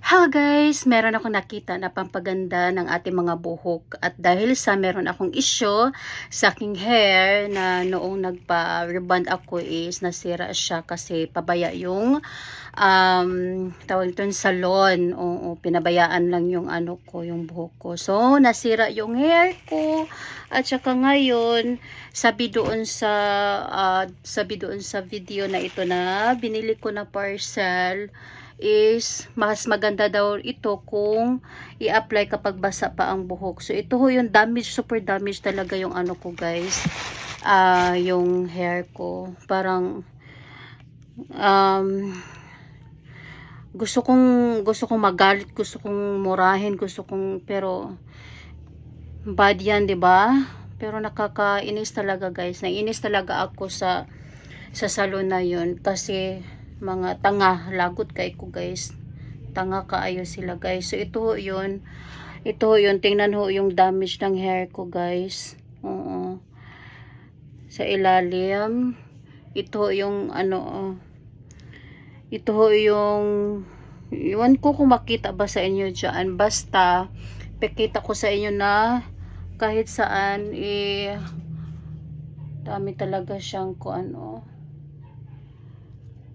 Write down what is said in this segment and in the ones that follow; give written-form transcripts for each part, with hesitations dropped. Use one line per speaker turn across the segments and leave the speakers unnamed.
Hello guys! Meron akong nakita na pampaganda ng ating mga buhok at dahil sa meron akong issue sa aking hair na noong nagpa-rebond ako is nasira siya kasi pabaya yung tawag ito salon. Oo, pinabayaan lang yung ano ko, yung buhok ko. So, nasira yung hair ko at saka ngayon sabi doon sa video na ito na binili ko na parcel is mas maganda daw ito kung i-apply kapag basa pa ang buhok. So ito ho yung damage, super damage talaga yung ano ko guys. Yung hair ko. Parang gusto kong magalit, gusto kong murahin, pero bad yan, 'di ba? Pero nakakainis talaga guys. Naiinis talaga ako sa salon na yun kasi mga tanga, lagot kay ko guys, tanga kaayo sila guys. So ito yun, tingnan ho yung damage ng hair ko guys. Oo, sa ilalim ito yung ano, ito yung iwan ko kung makita ba sa inyo dyan, basta pakita ko sa inyo na kahit saan dami talaga siyang ano,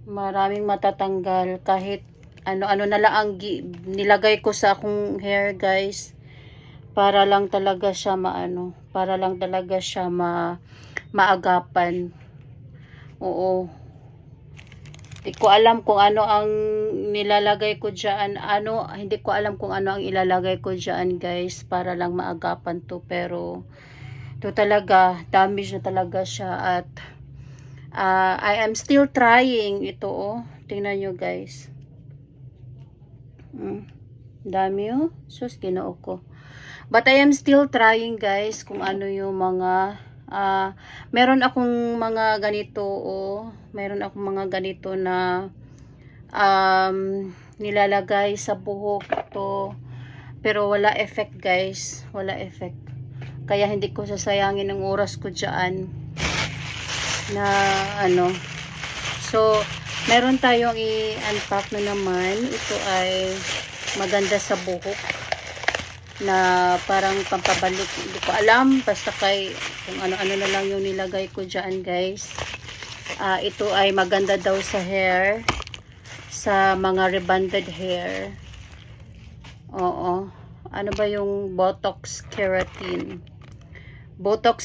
maraming matatanggal kahit ano-ano na lang ang nilagay ko sa akong hair guys para lang talaga siya maagapan. Oo, hindi ko alam kung ano ang nilalagay ko diyan, hindi ko alam kung ano ang ilalagay ko diyan guys para lang maagapan to, pero ito talaga damage na talaga siya at I am still trying ito. Oh, tingnan nyo guys. Dami oh. Sus, ginoo ko. But I am still trying guys kung ano yung mga meron akong mga ganito oh. Meron akong mga ganito na nilalagay sa buhok to. Pero wala effect guys. Wala effect. Kaya hindi ko sasayangin ang oras ko dyan na ano. So meron tayong i-unpack na naman. Ito ay maganda sa buhok na parang pampabalik, hindi ko alam, basta kung ano-ano na lang yung nilagay ko dyan guys. Ito ay maganda daw sa hair, sa mga rebonded hair. Oo, ano ba yung Botox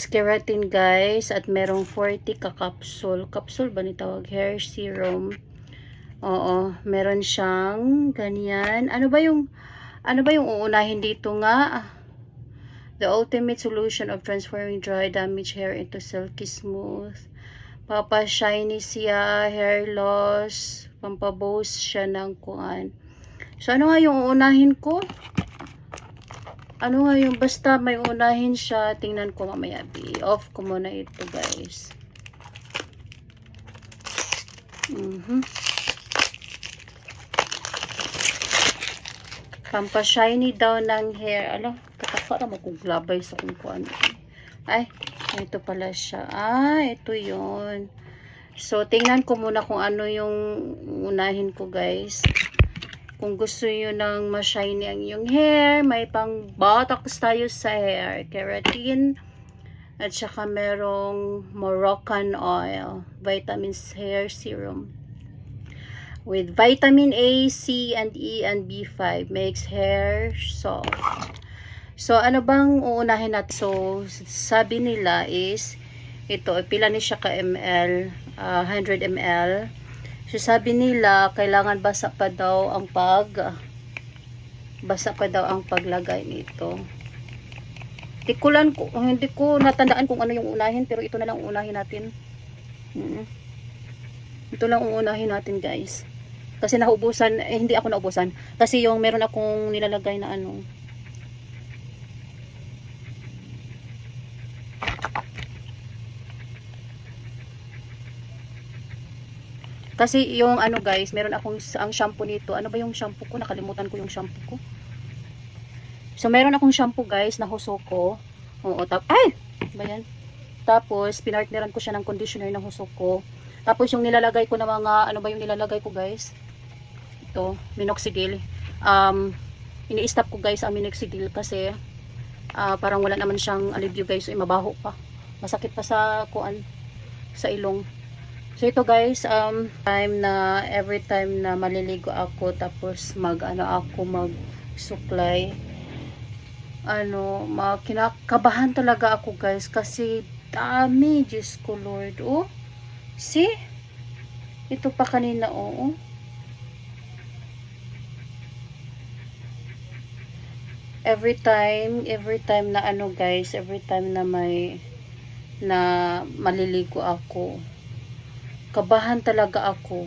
Keratin guys, at merong 40 ka-capsule. Capsule ba ni tawag? Hair serum. Oo, meron siyang ganyan. Ano ba yung uunahin dito nga? The ultimate solution of transforming dry damaged hair into silky smooth. Papa-shiny siya, hair loss, pampaboost siya ng kuan. So ano nga yung uunahin ko? Ano nga yung, basta may unahin siya, tingnan ko mamaya. I-off ko muna ito guys. Pampashiny daw ng hair. Alam, katakara mo kung glabay sa kung ano. Ay, ito pala siya. Ito yun. So, tingnan ko muna kung ano yung unahin ko guys. Kung gusto nyo ng ma-shiny ang yung hair, may pang botox tayo sa hair. Keratin. At saka merong Moroccan oil. Vitamins hair serum. With vitamin A, C, and E, and B5. Makes hair soft. So, ano bang uunahin natin? So, sabi nila is, ito, pila ni siya ka ml? 100 ml. So, sabi nila, kailangan basa pa daw ang paglagay nito. Hindi ko natandaan kung ano yung unahin, pero ito na lang unahin natin. Ito lang uunahin natin, guys. Kasi naubusan, hindi ako naubusan. Kasi yung meron akong nilalagay na ano. Kasi yung ano guys, meron akong ang shampoo nito. Ano ba yung shampoo ko? Nakalimutan ko yung shampoo ko. So meron akong shampoo guys na Hosoko. Oo, ay! Ba yan? Tapos pinartneran ko siya ng conditioner na Hosoko. Tapos yung nilalagay ko na mga, ano ba yung nilalagay ko guys? Ito, minoxidil. ini-stop ko guys ang minoxidil kasi parang wala naman siyang alivio guys, so mabaho pa, masakit pa sa kuan, sa ilong. So ito guys, every time na maliligo ako tapos ako mag suklay, kinakabahan talaga ako guys kasi dami, Diyos ko Lord. Oh, see, ito pa kanina, oh. Every time na guys, every time na maliligo ako, kabahan talaga ako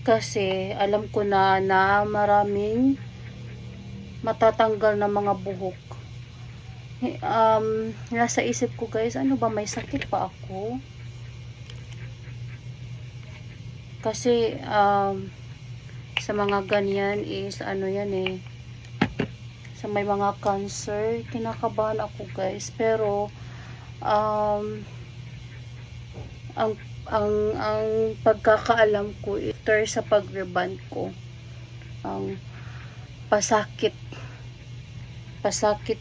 kasi alam ko na maraming matatanggal na mga buhok. Nasa isip ko guys, ano ba, may sakit pa ako? Kasi sa mga ganyan is yan sa may mga cancer, kinakabahan ako guys. Pero ang pagkakaalam ko, after sa pag-reband ko, ang pasakit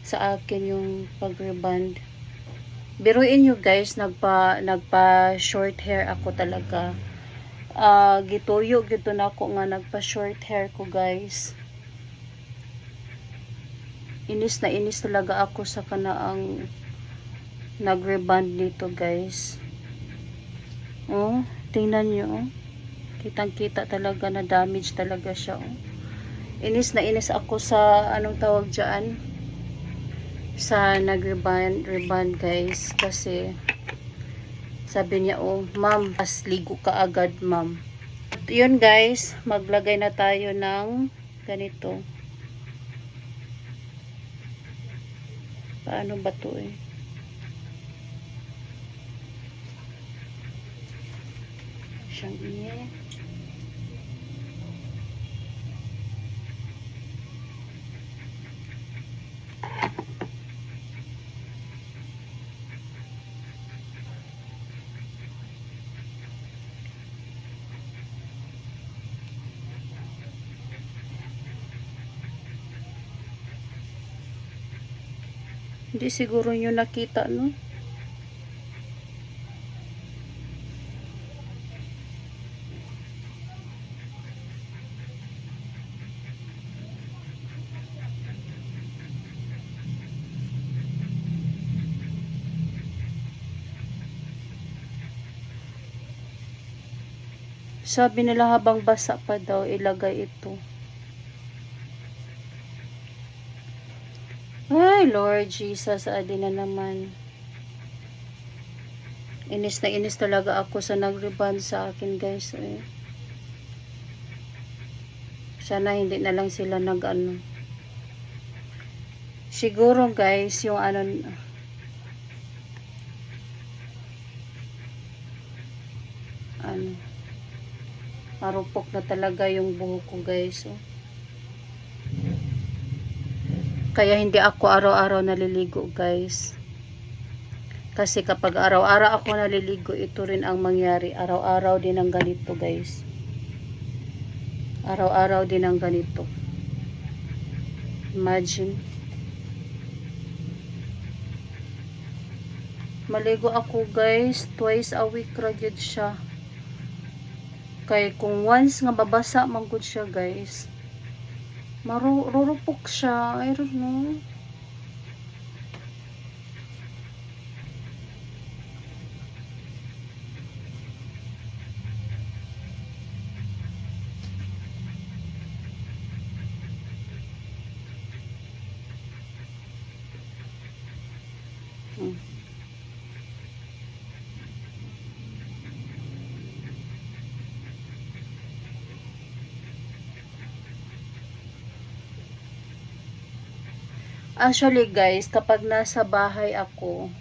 sa akin yung pag-reband. Biruin nyo guys, nagpa short hair ako talaga. Gituyo gito na ako nga nagpa short hair ko guys. Inis na inis talaga ako sa kanaang nag-reband dito guys. Oh, tingnan nyo, oh. Kitang-kita talaga na damage talaga siya, oh. Inis na inis ako sa anong tawag dyan, sa nag-reband guys, kasi sabi niya, oh, ma'am, as ligo ka agad, ma'am. At yun guys, maglagay na tayo ng ganito. Paano ba to eh? Siyang niya. Hindi siguro nyo nakita, no? Sabi nila habang basa pa daw ilagay ito. Ay, Lord Jesus, adi na naman. Inis na inis talaga ako sa nag-reband sa akin, guys. Eh. Sana hindi na lang sila Siguro, guys, yung marupok na talaga yung buhok ko, guys. Oh. Kaya hindi ako araw-araw naliligo guys. Kasi kapag araw-araw ako naliligo, ito rin ang mangyari. Araw-araw din ang ganito guys. Araw-araw din ang ganito. Imagine. Maligo ako guys, twice a week ra gyud siya. Kaya kung once nga babasa man gud siya guys, marurupok siya. I don't know. Actually guys, kapag nasa bahay ako,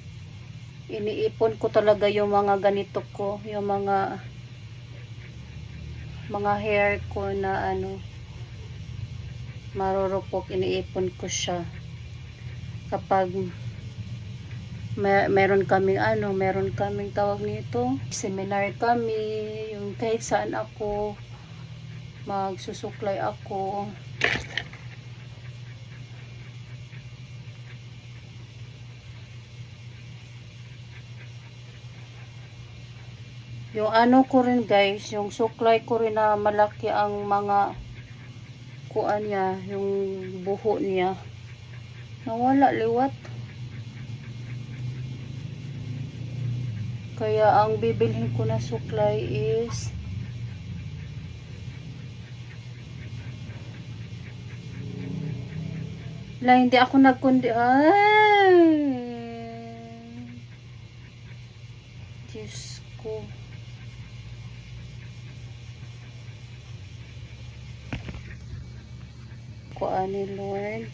iniipon ko talaga yung mga ganito ko, yung mga hair ko na marurupok, iniipon ko siya. Kapag meron kaming tawag nito, seminar kami, yung kahit saan ako, magsusuklay ako. Yung ano ko rin guys, yung suklay ko rin na malaki ang mga kuan niya, yung buho niya. Nawala, liwat. Kaya ang bibilhin ko na suklay is hindi ako nagkundi. Ay! Diyos ko. Kuan ni Lord.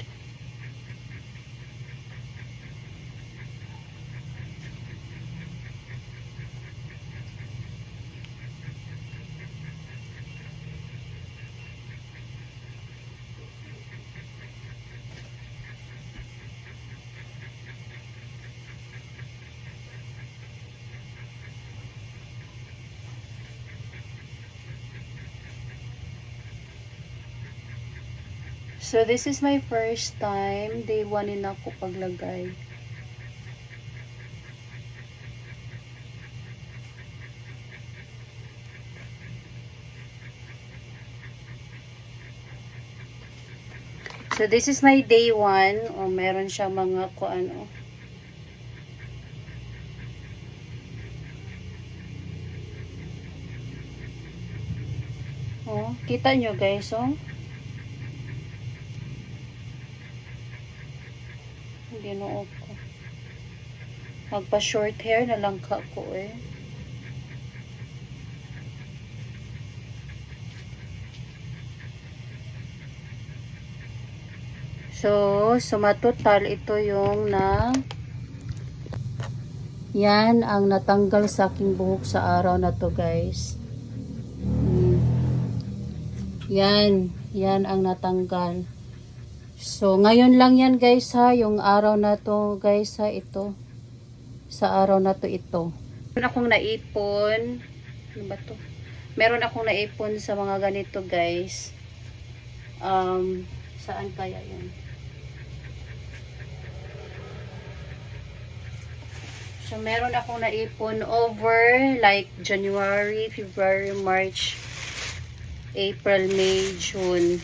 So, this is my first time. Day 1 din ako paglagay. So, this is my day 1. O, meron siya mga ano. Oh, kita nyo guys, oh. Ginoo ko. Magpa short hair na lang ka ko eh. So, sumatotal ito yung yan ang natanggal sa aking buhok sa araw na to guys. Yan ang natanggal. So, ngayon lang yan guys ha, yung araw na to guys ha, ito. Sa araw na to ito. Meron akong naipon. Ano ba to? Meron akong naipon sa mga ganito guys. Saan kaya yan? So, meron akong naipon over like January, February, March, April, May, June.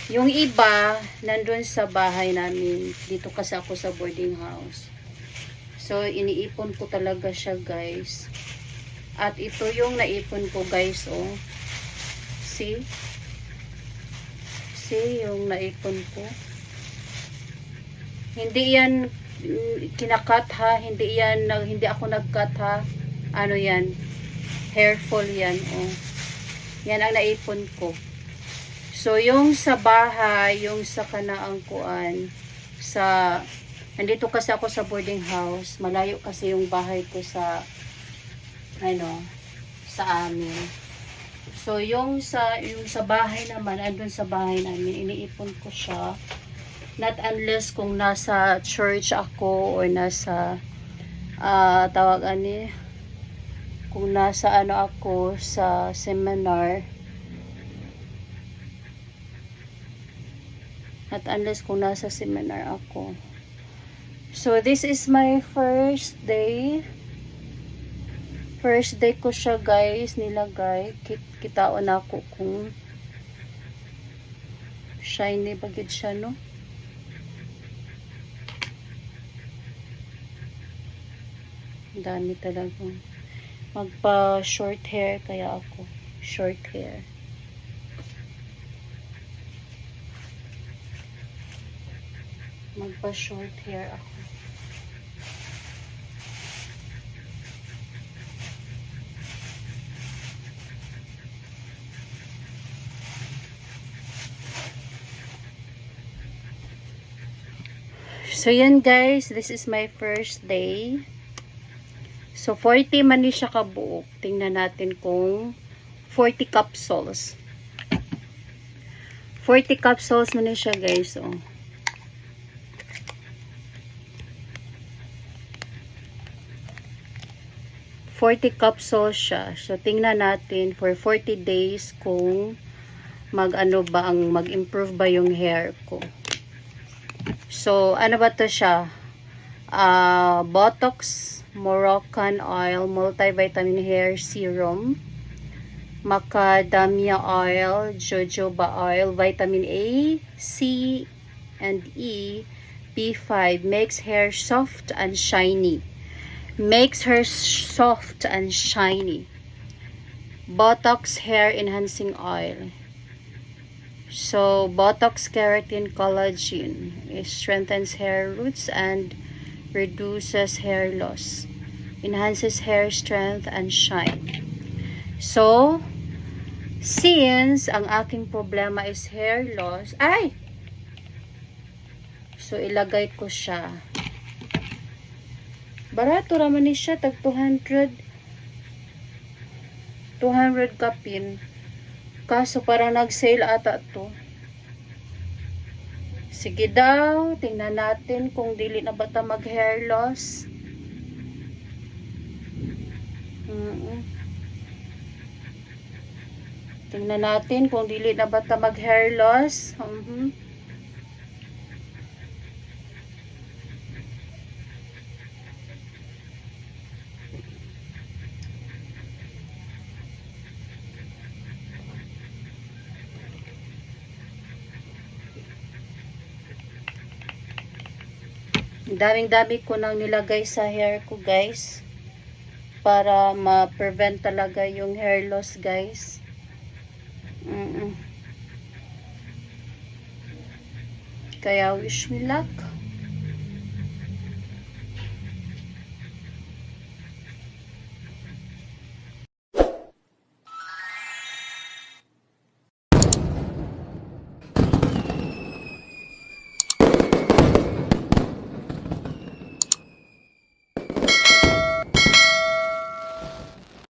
Yung iba, nandun sa bahay namin. Dito kasi ako sa boarding house. So, iniipon ko talaga siya, guys. At ito yung naipon ko, guys, oh. See? See, yung naipon ko. Hindi yan kinakat, ha. Hindi ako nagkat, ha. Ano yan? Hair fall yan, oh. Yan ang naipon ko. So, yung sa bahay, yung sa kanaang kuan, nandito kasi ako sa boarding house, malayo kasi yung bahay ko sa amin. So, yung sa bahay naman, andun sa bahay namin, iniipon ko siya. Not unless kung nasa church ako or nasa, kung nasa ako sa seminar. At unless kung nasa seminar ako. So, this is my first day. First day ko siya, guys, nilagay. Kitaon ako kung shiny bagid siya, no? Dami talaga. Magpa short hair kaya ako. Short hair. Magpa-short hair ako. So, yan guys. This is my first day. So, 40 man ni siya kabuok. Tingnan natin kung 40 capsules. 40 capsules man ni siya guys, oh. 40 40 capsules siya. So, tingnan natin for 40 days kung mag-improve ba yung hair ko. So, ano ba to siya? Botox Moroccan Oil Multivitamin Hair Serum, Macadamia Oil, Jojoba Oil, Vitamin A, C, and E, B5, makes hair soft and shiny. Makes her soft and shiny. Botox Hair Enhancing Oil. So, Botox Keratin Collagen. It strengthens hair roots and reduces hair loss. Enhances hair strength and shine. So, since ang aking problema is hair loss, so, ilagay ko siya. Barato raman ni siya, tag 200 kapin. Kaso parang nag-sale ata to. Sige daw, tingnan natin kung dili na ba ta mag-hair loss. Tingnan natin kung dili na ba ta mag-hair loss. Daming-dami ko nang nilagay sa hair ko, guys. Para ma-prevent talaga yung hair loss, guys. Kaya wish me luck.